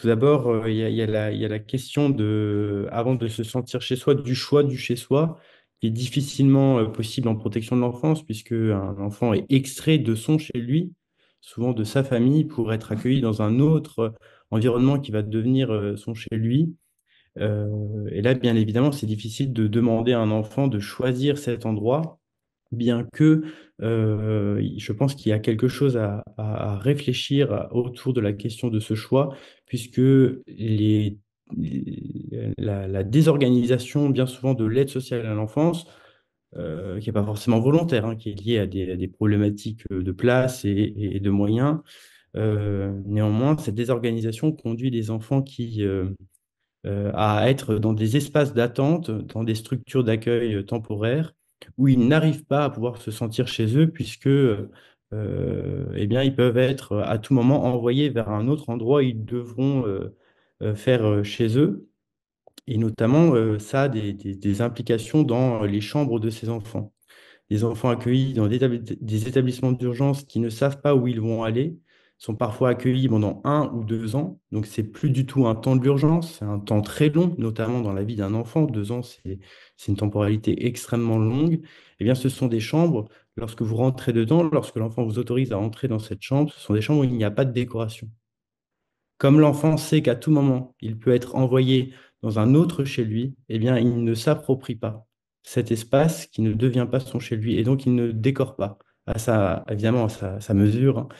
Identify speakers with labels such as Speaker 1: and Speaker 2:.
Speaker 1: Tout d'abord, il y a la question avant de se sentir chez soi, du choix du chez soi, qui est difficilement possible en protection de l'enfance, puisque un enfant est extrait de son chez lui, souvent de sa famille, pour être accueilli dans un autre environnement qui va devenir son chez lui. Et là, bien évidemment, c'est difficile de demander à un enfant de choisir cet endroit, bien que je pense qu'il y a quelque chose à réfléchir autour de la question de ce choix, puisque la désorganisation, bien souvent, de l'aide sociale à l'enfance, qui n'est pas forcément volontaire, hein, qui est liée à des problématiques de place et de moyens. Néanmoins, cette désorganisation conduit les enfants à être dans des espaces d'attente, dans des structures d'accueil temporaires, où ils n'arrivent pas à pouvoir se sentir chez eux, puisque eh bien, ils peuvent être à tout moment envoyés vers un autre endroit où ils devront faire chez eux. Et notamment, ça a des implications dans les chambres de ces enfants. Les enfants accueillis dans des établissements d'urgence qui ne savent pas où ils vont aller sont parfois accueillis pendant 1 ou 2 ans. Donc, c'est plus du tout un temps de l'urgence, c'est un temps très long, notamment dans la vie d'un enfant. 2 ans, c'est une temporalité extrêmement longue. Eh bien, ce sont des chambres, lorsque vous rentrez dedans, lorsque l'enfant vous autorise à entrer dans cette chambre, ce sont des chambres où il n'y a pas de décoration. Comme l'enfant sait qu'à tout moment, il peut être envoyé dans un autre chez lui, eh bien, il ne s'approprie pas cet espace qui ne devient pas son chez lui et donc il ne décore pas évidemment à sa mesure, hein.